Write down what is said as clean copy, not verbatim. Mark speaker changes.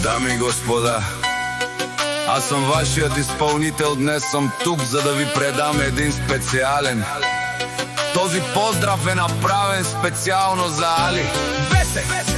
Speaker 1: Дами и господа, аз съм вашият изпълнител. Днес съм тук, за да ви предам един специален. Този поздрав е направен специално за Али. Бесе!